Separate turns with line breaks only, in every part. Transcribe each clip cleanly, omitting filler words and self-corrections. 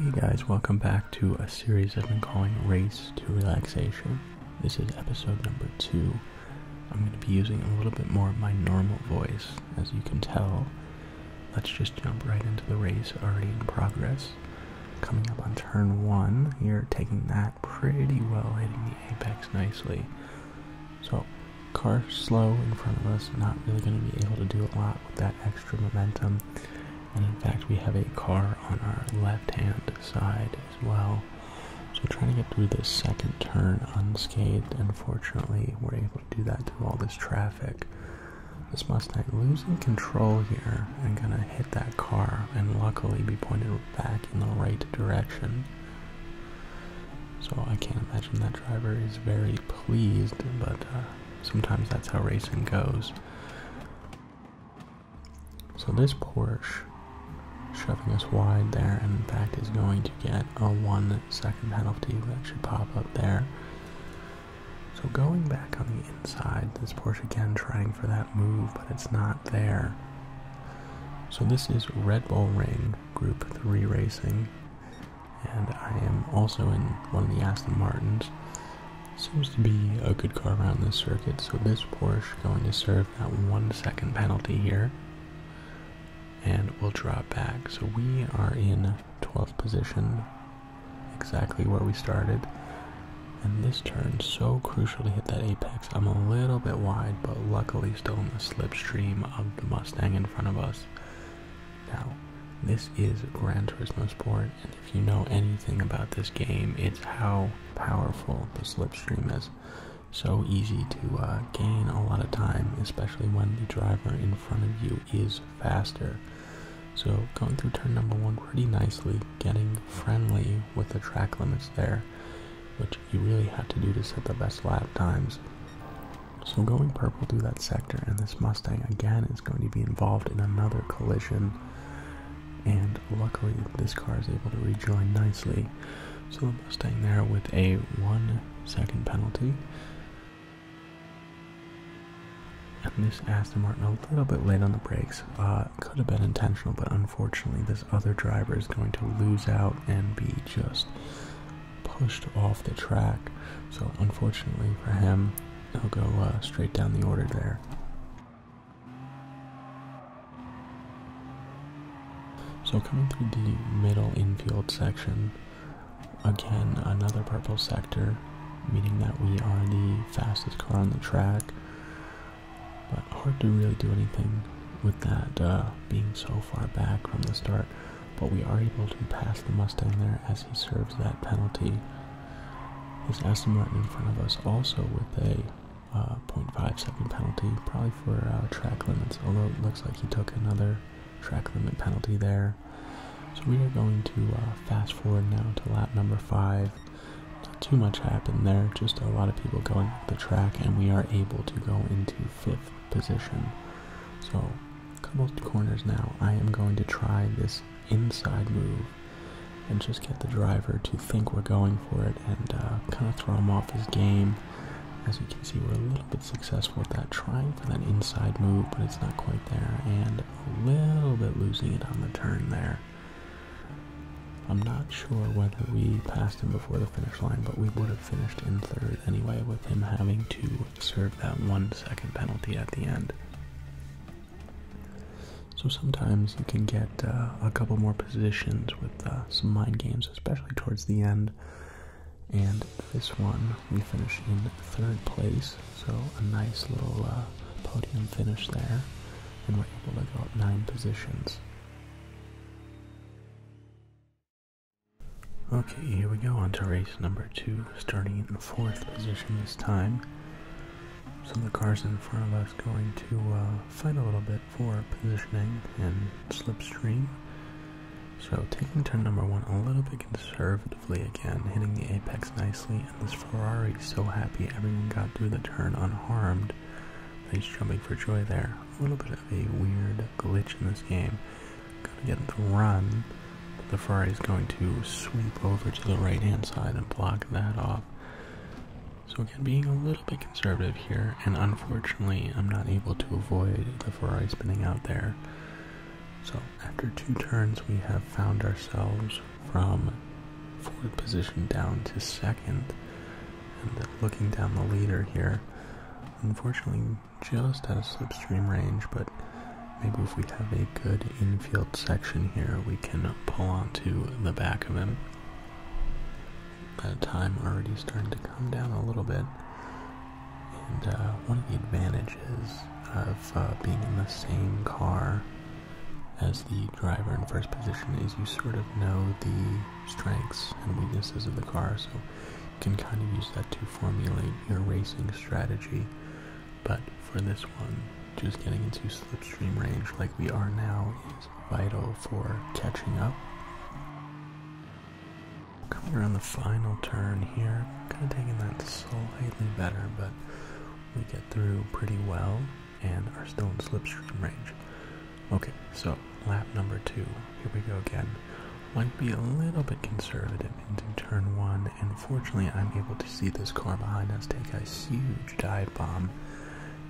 Hey guys, welcome back to a series I've been calling Race to Relaxation. This is episode number 2. I'm going to be using a little bit more of my normal voice, as you can tell. Let's just jump right into the race already in progress. Coming up on turn 1, you're taking that pretty well, hitting the apex nicely. So, car slow in front of us, not really going to be able to do a lot with that extra momentum. And in fact, we have a car on our left-hand side as well. So trying to get through this second turn unscathed, and fortunately, we're able to do that through all this traffic. This Mustang losing control here and gonna hit that car and luckily be pointed back in the right direction. So I can't imagine that driver is very pleased, but sometimes that's how racing goes. So this Porsche shoving us wide there, and in fact is going to get a 1 second penalty that should pop up there. So going back on the inside, this Porsche again trying for that move, but it's not there. So this is Red Bull Ring Group 3 racing, and I am also in one of the Aston Martins. Seems to be a good car around this circuit, so this Porsche going to serve that 1 second penalty here. And we'll drop back. So we are in 12th position, exactly where we started. And this turn, so crucial to hit that apex. I'm a little bit wide, but luckily still in the slipstream of the Mustang in front of us. Now, this is Gran Turismo Sport, and if you know anything about this game, it's how powerful the slipstream is. So easy to gain a lot of time, especially when the driver in front of you is faster. So going through turn number 1 pretty nicely, getting friendly with the track limits there, which you really have to do to set the best lap times. So going purple through that sector, and this Mustang again is going to be involved in another collision, and luckily this car is able to rejoin nicely. So the Mustang there with a 1 second penalty. And this Aston Martin a little bit late on the brakes. Could have been intentional, but unfortunately this other driver is going to lose out and be just pushed off the track. So unfortunately for him, he'll go straight down the order there. So coming through the middle infield section, again another purple sector, meaning that we are the fastest car on the track. But hard to really do anything with that being so far back from the start. But we are able to pass the Mustang there as he serves that penalty. This Aston Martin in front of us also with a 0.5 second penalty, probably for track limits, although it looks like he took another track limit penalty there. So we are going to fast forward now to lap number 5. Not too much happened there, just a lot of people going up the track, and we are able to go into 5th position. So a couple of corners now, I am going to try this inside move and just get the driver to think we're going for it and kind of throw him off his game. As you can see, we're a little bit successful with that, trying for that inside move, but it's not quite there, and a little bit losing it on the turn there. I'm not sure whether we passed him before the finish line, but we would have finished in 3rd anyway, with him having to serve that 1 second penalty at the end. So sometimes you can get a couple more positions with some mind games, especially towards the end. And this one, we finished in 3rd place, so a nice little podium finish there, and we're able to go up 9 positions. Okay, here we go on to race number 2, starting in 4th position this time. So the cars in front of us going to fight a little bit for positioning and slipstream. So taking turn number 1 a little bit conservatively again, hitting the apex nicely, and this Ferrari so happy everyone got through the turn unharmed that he's jumping for joy there. A little bit of a weird glitch in this game. Gonna get the run. The Ferrari is going to sweep over to the right hand side and block that off. So again, being a little bit conservative here, and unfortunately I'm not able to avoid the Ferrari spinning out there. So after 2 turns, we have found ourselves from 4th position down to 2nd, and looking down the leader here, unfortunately just out of slipstream range, but maybe if we have a good infield section here, we can pull onto the back of him. Time already starting to come down a little bit, and one of the advantages of being in the same car as the driver in first position is you sort of know the strengths and weaknesses of the car, so you can kind of use that to formulate your racing strategy. But for this one, just getting into slipstream range like we are now is vital for catching up. Coming around the final turn here, kind of taking that slightly better, but we get through pretty well and are still in slipstream range. Okay, so lap number 2, here we go again. Might be a little bit conservative into turn 1, and fortunately I'm able to see this car behind us take a huge dive bomb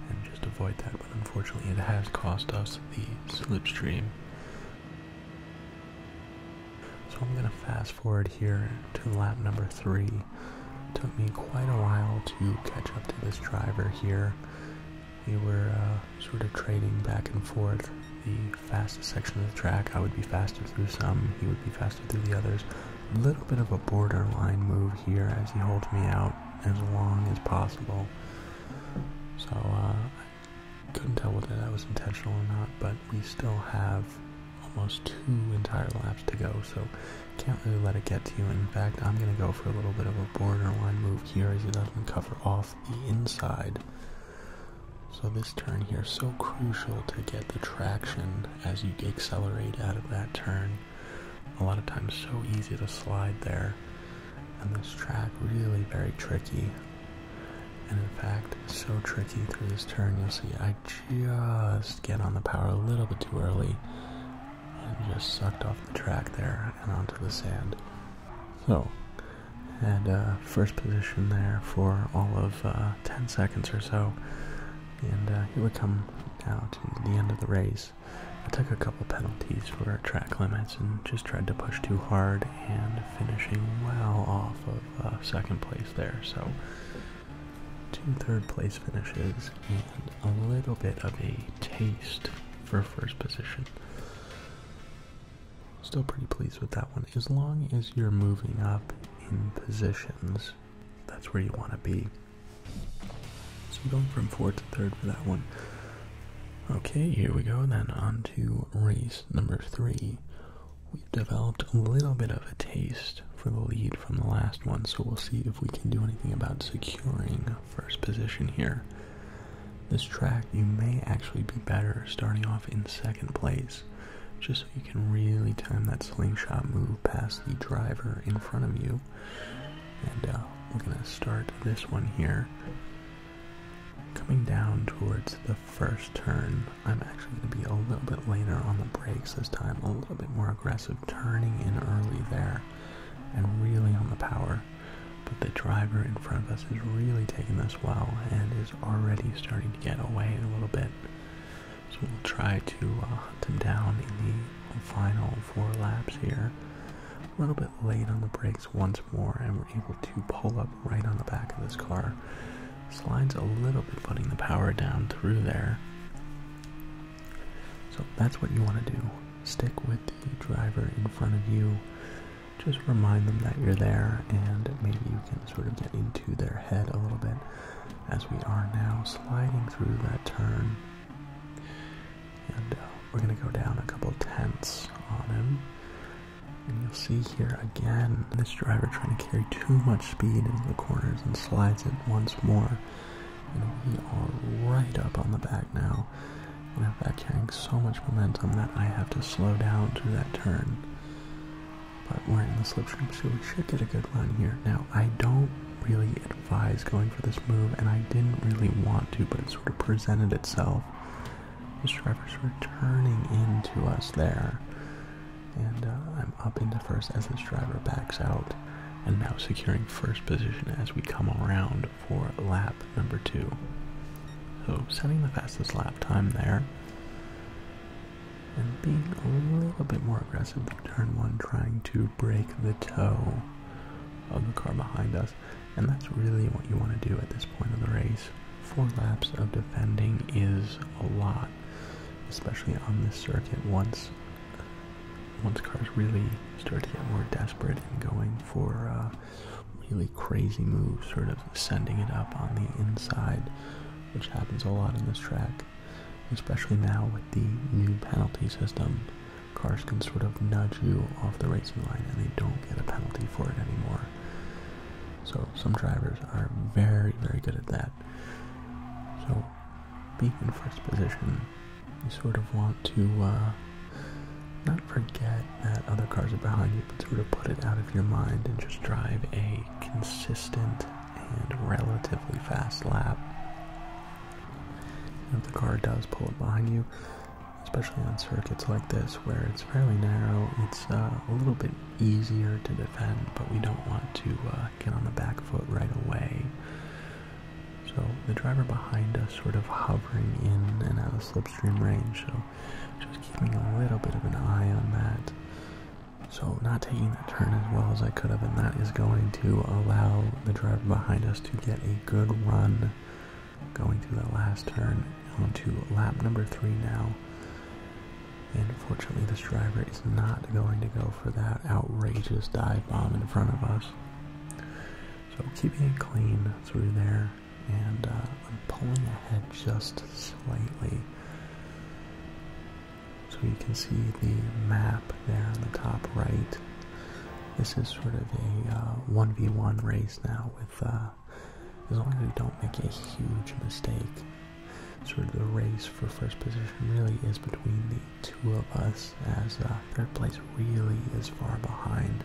and just avoid that, but unfortunately it has cost us the slipstream. So I'm going to fast forward here to lap number 3. It took me quite a while to catch up to this driver here. We were sort of trading back and forth the fastest section of the track. I would be faster through some, he would be faster through the others. A little bit of a borderline move here as he holds me out as long as possible. So I couldn't tell whether that was intentional or not, but we still have almost 2 entire laps to go, so can't really let it get to you. In fact, I'm going to go for a little bit of a borderline move here as it doesn't cover off the inside. So this turn here is so crucial to get the traction as you accelerate out of that turn. A lot of times so easy to slide there, and this track really very tricky. And in fact, so tricky through this turn, you'll see I just get on the power a little bit too early and just sucked off the track there and onto the sand. So, had first position there for all of 10 seconds or so. And here we come now to the end of the race. I took a couple penalties for track limits and just tried to push too hard, and finishing well off of 2nd place there. So 2 third place finishes and a little bit of a taste for first position. Still pretty pleased with that one. As long as you're moving up in positions, that's where you want to be. So going from 4th to 3rd for that one. Okay, here we go then, on to race number 3. We've developed a little bit of a taste for the lead from the last one, so we'll see if we can do anything about securing first position here. This track, you may actually be better starting off in 2nd place, just so you can really time that slingshot move past the driver in front of you. And we're going to start this one here. Coming down towards the first turn, I'm actually going to be a little bit later on the brakes this time, a little bit more aggressive, turning in early there, and really on the power. But the driver in front of us is really taking this well, and is already starting to get away a little bit. So we'll try to hunt him down in the final 4 laps here. A little bit late on the brakes once more, and we're able to pull up right on the back of this car. Slides a little bit, putting the power down through there. So that's what you want to do. Stick with the driver in front of you. Just remind them that you're there, and maybe you can sort of get into their head a little bit, as we are now sliding through that turn. And we're going to go down a couple tenths on him. And you'll see here again, this driver trying to carry too much speed into the corners and slides it once more. And we are right up on the back now. And in fact, carrying so much momentum that I have to slow down through that turn. But we're in the slipstream, so we should get a good run here. Now, I don't really advise going for this move, and I didn't really want to, but it sort of presented itself. This driver sort of turning into us there. And I'm up into first as this driver backs out, and now securing first position as we come around for lap number 2. So setting the fastest lap time there. and being a little bit more aggressive in turn one, trying to break the toe of the car behind us. And that's really what you want to do at this point of the race. 4 laps of defending is a lot, especially on this circuit. Once cars really start to get more desperate and going for really crazy moves, sort of sending it up on the inside, which happens a lot in this track, especially now with the new penalty system. Cars can sort of nudge you off the racing line and they don't get a penalty for it anymore. So some drivers are very, very good at that. So being in first position, you sort of want to not forget that other cars are behind you, but sort of put it out of your mind and just drive a consistent and relatively fast lap. And if the car does pull up behind you, especially on circuits like this where it's fairly narrow, it's a little bit easier to defend, but we don't want to get on the back foot right away. So the driver behind us sort of hovering in and out of slipstream range, so just keeping a little bit of an eye on that. So not taking that turn as well as I could have, and that is going to allow the driver behind us to get a good run going through that last turn onto lap number 3 now. And unfortunately this driver is not going to go for that outrageous dive bomb in front of us. So keeping it clean through there, and I'm pulling ahead just slightly. So you can see the map there on the top right. This is sort of a 1v1 race now, with as long as we don't make a huge mistake. Sort of the race for first position really is between the 2 of us, as third place really is far behind.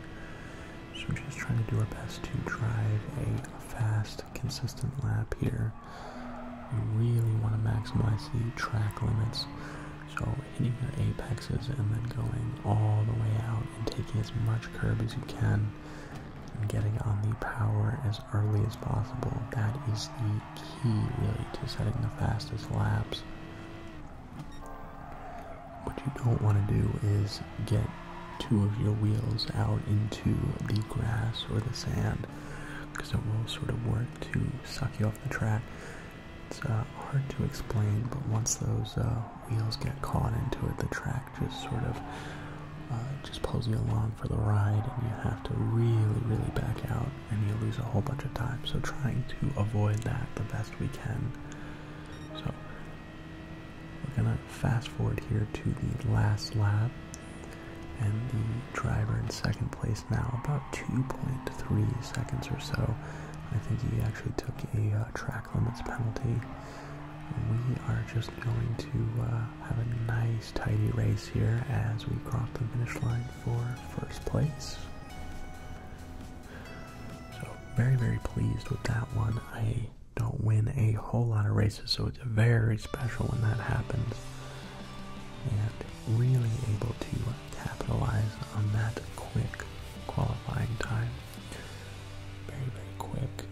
So we're just trying to do our best to drive a fast, consistent lap here. We really want to maximize the track limits, so hitting your apexes and then going all the way out and taking as much curb as you can and getting on the power as early as possible. That is the key really to setting the fastest laps. What you don't want to do is get 2 of your wheels out into the grass or the sand, because it will sort of work to suck you off the track. It's hard to explain, but once those wheels get caught into it, the track just sort of just pulls you along for the ride, and you have to really, really back out, and you lose a whole bunch of time. So trying to avoid that the best we can. So we're gonna fast forward here to the last lap, and the driver in second place now, about 2.3 seconds or so. I think he actually took a track limits penalty. We are just going to have a nice tidy race here as we cross the finish line for first place. So very, very pleased with that one. I don't win a whole lot of races, so it's very special when that happens. And really able to capitalize on that quick qualifying time. Very, very quick.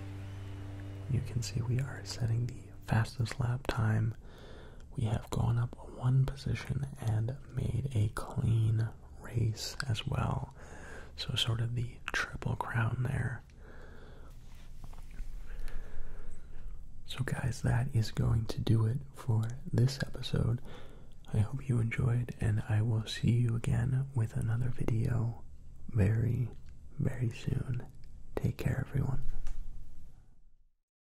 You can see we are setting the fastest lap time. We have gone up 1 position and made a clean race as well. So sort of the triple crown there. So guys, that is going to do it for this episode. I hope you enjoyed, and I will see you again with another video very, very soon.